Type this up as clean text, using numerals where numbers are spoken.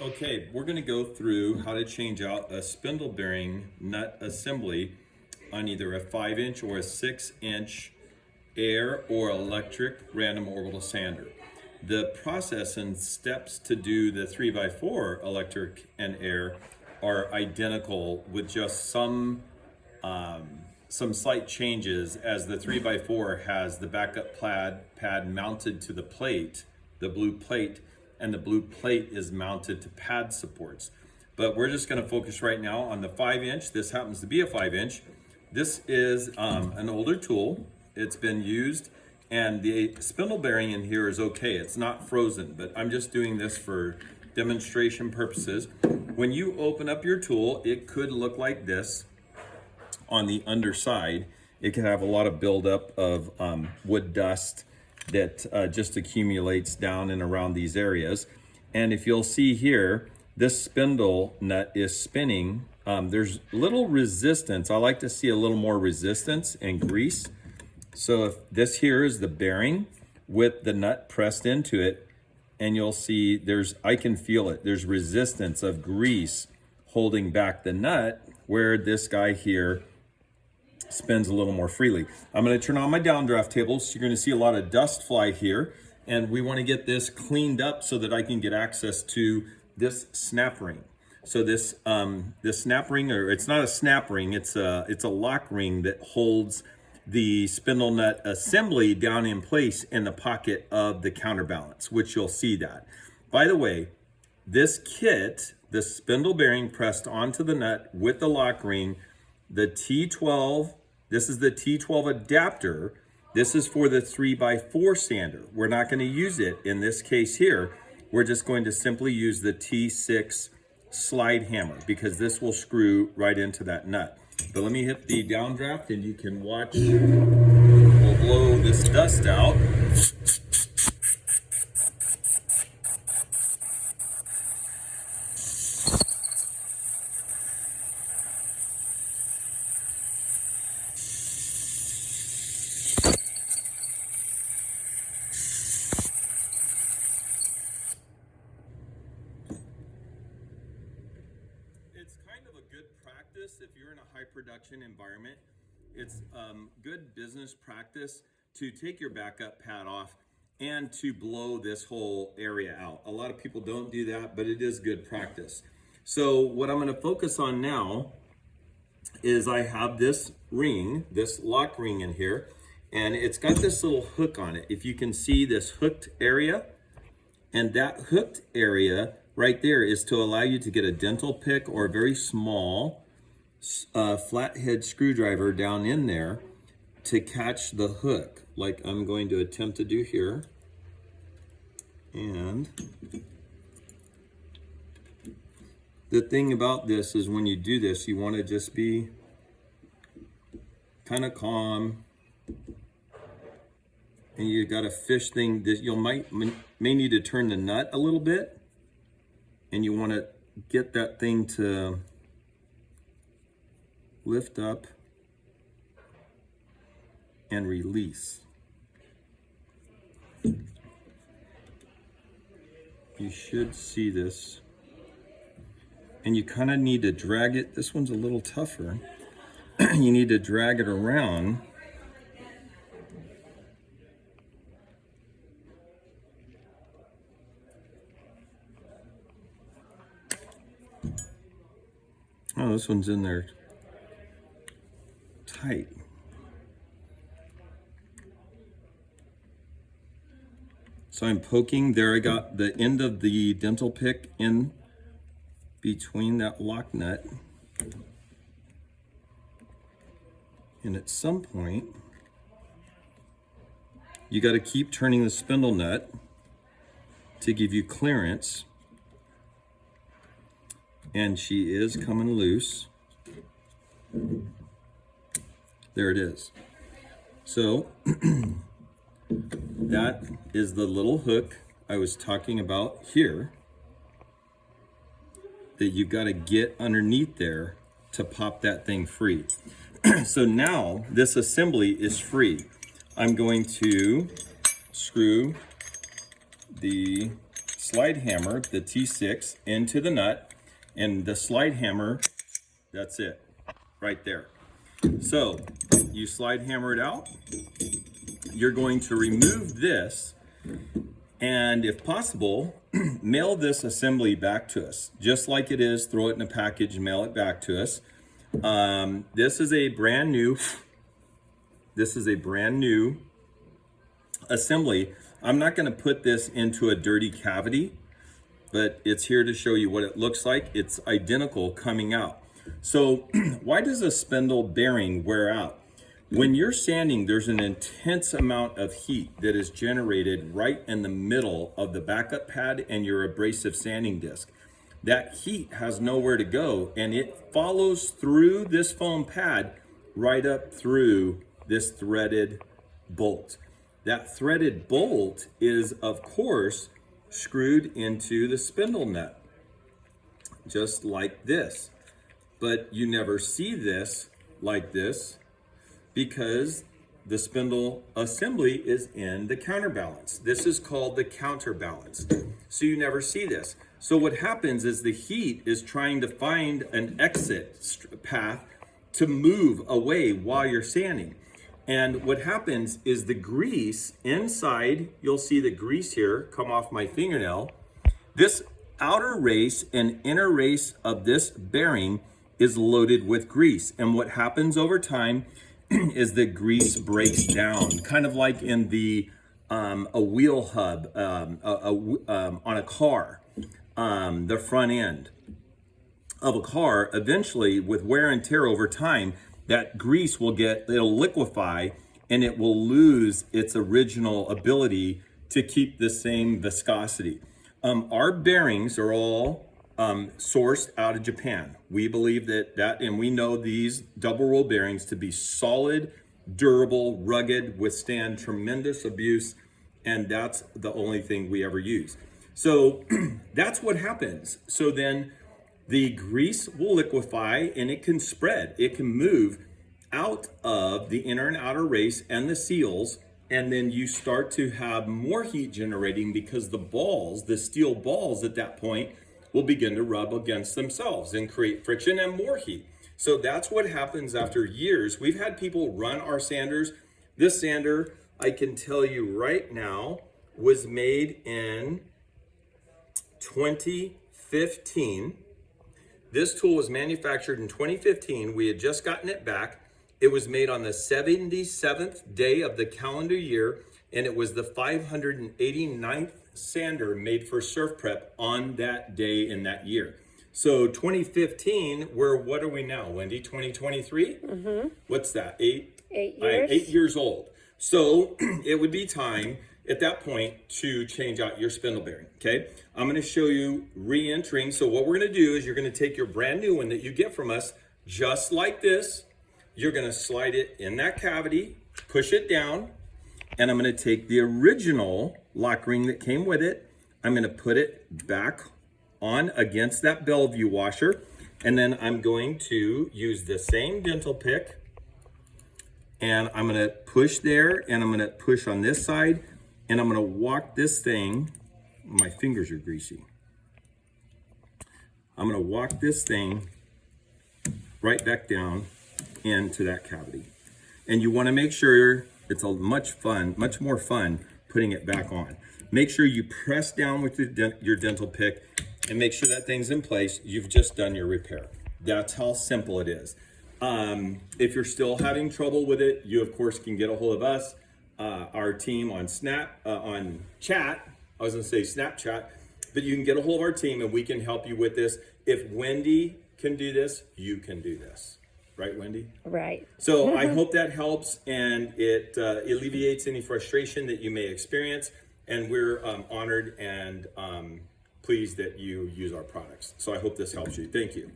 Okay, we're going to go through how to change out a spindle bearing nut assembly on either a 5-inch or a 6-inch air or electric random orbital sander. The process and steps to do the 3x4 electric and air are identical, with just some slight changes, as the 3x4 has the backup pad mounted to the plate, the blue plate, and the blue plate is mounted to pad supports. But we're just going to focus right now on the 5-inch. This happens to be a 5-inch. This is an older tool. It's been used, and the spindle bearing in here is okay. It's not frozen, but I'm just doing this for demonstration purposes. When you open up your tool, it could look like this on the underside. It can have a lot of buildup of wood dust that just accumulates down and around these areas. And if you'll see here, this spindle nut is spinning. There's little resistance. I like to see a little more resistance and grease. So if this here is the bearing with the nut pressed into it, and you'll see I can feel it. There's resistance of grease holding back the nut, where this guy here spins a little more freely. I'm going to turn on my downdraft table, so you're going to see a lot of dust fly here, and we want to get this cleaned up so that I can get access to this snap ring. So this snap ring, or it's not a snap ring, it's a lock ring that holds the spindle nut assembly down in place in the pocket of the counterbalance, which you'll see that. By the way, this kit, the spindle bearing pressed onto the nut with the lock ring, the T12, this is the T12 adapter. This is for the 3x4 sander. We're not going to use it in this case here. We're just going to simply use the T6 slide hammer, because this will screw right into that nut. But let me hit the downdraft and you can watch. We'll blow this dust out. It's kind of a good practice if you're in a high production environment. It's good business practice to take your backup pad off and to blow this whole area out. A lot of people don't do that, but it is good practice. So what I'm going to focus on now is I have this ring, this lock ring in here, and it's got this little hook on it. If you can see this hooked area, and that hooked area right there is to allow you to get a dental pick or a very small flathead screwdriver down in there to catch the hook, like I'm going to attempt to do here. And the thing about this is, when you do this, you want to just be kind of calm, and you got a fish thing that you may need to turn the nut a little bit, and you want to get that thing to lift up and release. You should see this, and you kind of need to drag it. This one's a little tougher. You need to drag it around. Oh, this one's in there tight. So I'm poking there. I got the end of the dental pick in between that lock nut. And at some point, you got to keep turning the spindle nut to give you clearance. And she is coming loose. There it is. So that is the little hook I was talking about here that you've got to get underneath there to pop that thing free. So now this assembly is free. I'm going to screw the slide hammer the T6 into the nut, and the slide hammer, that's it, right there. So you slide hammer it out. You're going to remove this, and if possible, mail this assembly back to us. Just like it is, throw it in a package and mail it back to us. This is a brand new assembly. I'm not going to put this into a dirty cavity, but it's here to show you what it looks like. It's identical coming out. So why does a spindle bearing wear out? When you're sanding, there's an intense amount of heat that is generated right in the middle of the backup pad and your abrasive sanding disc. That heat has nowhere to go, and it follows through this foam pad right up through this threaded bolt. That threaded bolt is, of course, screwed into the spindle nut, just like this. But you never see this like this because the spindle assembly is in the counterbalance. This is called the counterbalance. So you never see this. So what happens is the heat is trying to find an exit path to move away while you're sanding. And what happens is the grease inside, you'll see the grease here come off my fingernail. This outer race and inner race of this bearing is loaded with grease. And what happens over time is the grease breaks down, kind of like in the a wheel hub on a car, the front end of a car. Eventually, with wear and tear over time, that grease it'll liquefy, and it will lose its original ability to keep the same viscosity. Our bearings are all sourced out of Japan. We believe and we know these double roll bearings to be solid, durable, rugged, withstand tremendous abuse, and that's the only thing we ever use. So that's what happens. So then the grease will liquefy, and it can spread. It can move out of the inner and outer race and the seals, and then you start to have more heat generating because the steel balls at that point will begin to rub against themselves and create friction and more heat. So that's what happens after years. We've had people run our sanders. This sander, I can tell you right now, was made in 2015. This tool was manufactured in 2015. We had just gotten it back. It was made on the 77th day of the calendar year, and it was the 589th sander made for surf prep on that day in that year. So 2015, what are we now, Wendy? 2023? Mm-hmm. What's that? 8 years? 8 years old. So it would be time at that point to change out your spindle bearing, okay? I'm gonna show you re-entering. So what we're gonna do is you're gonna take your brand new one that you get from us, just like this. You're gonna slide it in that cavity, push it down, and I'm gonna take the original lock ring that came with it. I'm gonna put it back on against that Bellevue washer, and then I'm going to use the same dental pick, and I'm gonna push there, and I'm gonna push on this side, and I'm gonna walk this thing, my fingers are greasy. I'm gonna walk this thing right back down into that cavity. And you wanna make sure it's much more fun putting it back on. Make sure you press down with your dental pick and make sure that thing's in place. You've just done your repair. That's how simple it is. If you're still having trouble with it, you of course can get a hold of us, our team on chat. I was gonna say Snapchat, but you can get a hold of our team and we can help you with this. If Wendy can do this, you can do this. Right, Wendy? Right. So I hope that helps, and it alleviates any frustration that you may experience. And we're honored and pleased that you use our products. So I hope this helps you. Thank you.